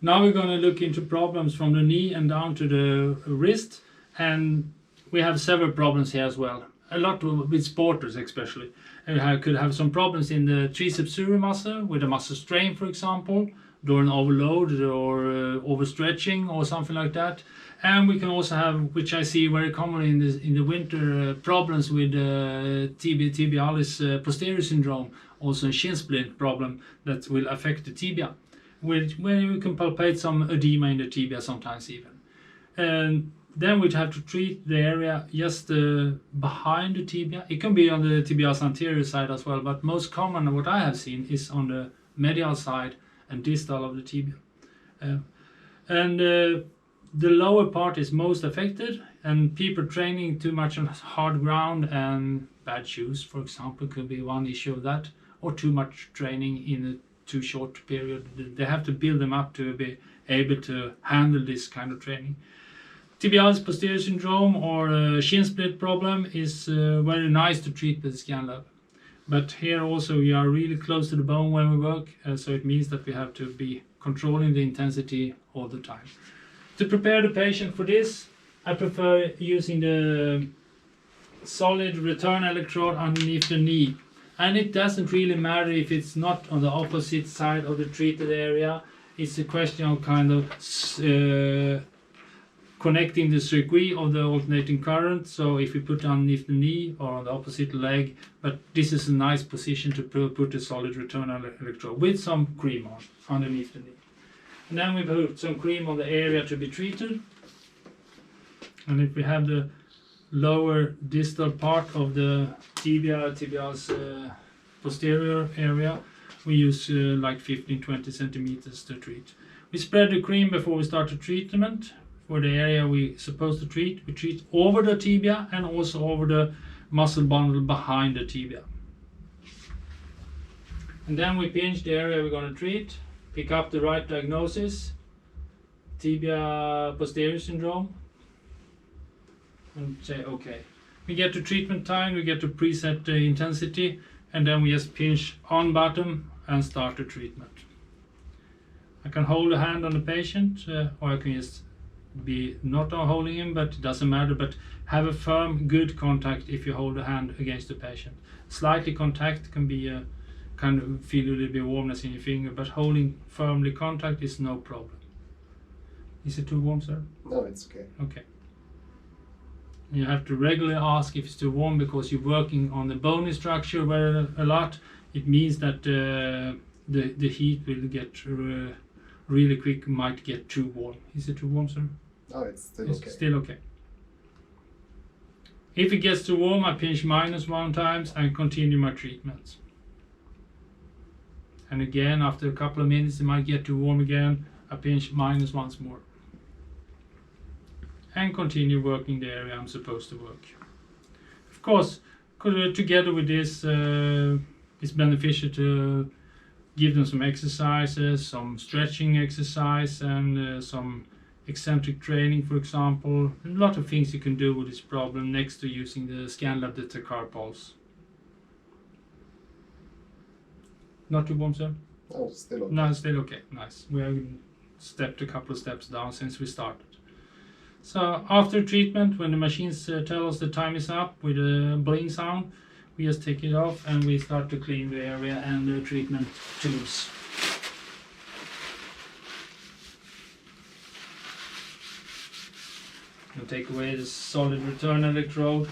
Now we're going to look into problems from the knee and down to the wrist, and we have several problems here as well. A lot with sporters especially. And we could have some problems in the triceps surae muscle, with a muscle strain, for example, during overload or overstretching or something like that. And we can also have, which I see very commonly in the winter, problems with tibialis posterior syndrome, also a shin splint problem that will affect the tibia, where you can palpate some edema in the tibia sometimes even. And then we'd have to treat the area just behind the tibia. It can be on the tibialis anterior side as well, but most common what I have seen is on the medial side and distal of the tibia. The lower part is most affected, and people training too much on hard ground and bad shoes, for example, could be one issue of that, or too much training in a too short period. They have to build them up to be able to handle this kind of training. Tibialis posterior syndrome or shin split problem is very nice to treat with Skanlab. But here also we are really close to the bone when we work, so it means that we have to be controlling the intensity all the time. To prepare the patient for this, I prefer using the solid return electrode underneath the knee. And it doesn't really matter if it's not on the opposite side of the treated area. It's a question of kind of connecting the circuit of the alternating current. So if we put it underneath the knee or on the opposite leg, but this is a nice position to put a solid return electrode with some cream on underneath the knee. And then we put some cream on the area to be treated. And if we have the lower distal part of the tibialis posterior area, we use like 15-20 centimeters to treat. We spread the cream before we start the treatment. For the area we're supposed to treat, we treat over the tibia and also over the muscle bundle behind the tibia. And then we pinch the area we're going to treat, pick up the right diagnosis, tibia posterior syndrome, and say okay. We get to treatment time, we get to preset the intensity, and then we just pinch on bottom and start the treatment. I can hold a hand on the patient, or I can just be not holding him, but it doesn't matter, but have a firm, good contact if you hold a hand against the patient. Slightly contact can be a kind of feel a little bit warmness in your finger, but holding firmly contact is no problem. Is it too warm, sir? No, it's okay. Okay. You have to regularly ask if it's too warm, because you're working on the bony structure very a lot. It means that the heat will get really quick, might get too warm. Is it too warm, sir? No, it's still It's okay. still okay. If it gets too warm, I pinch -1 times and continue my treatment. And again, after a couple of minutes, it might get too warm again. I pinch -1 once more. And continue working the area I'm supposed to work. Of course, together with this, it's beneficial to give them some exercises, some stretching exercise, and some eccentric training, for example. A lot of things you can do with this problem next to using the Skanlab Tachycardia pulse. Not too warm, sir? No, it's still okay. No, it's still okay. Nice. We have stepped a couple of steps down since we started. So after treatment, when the machines tell us the time is up with a bling sound, we just take it off and we start to clean the area and the treatment tubes. We'll take away the solid return electrode.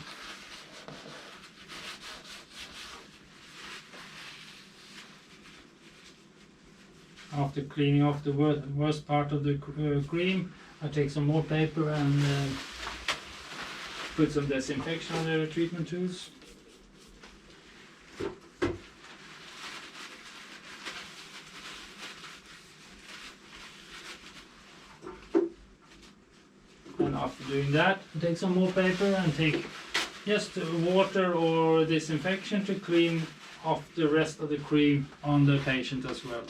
After cleaning off the worst part of the cream, I take some more paper and put some disinfection on the treatment tools. And after doing that, take some more paper and take just water or disinfection to clean off the rest of the cream on the patient as well.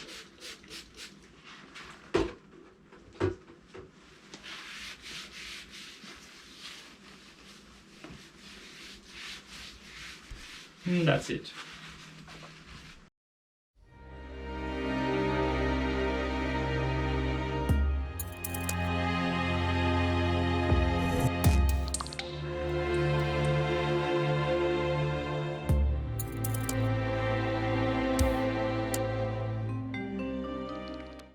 And that's it.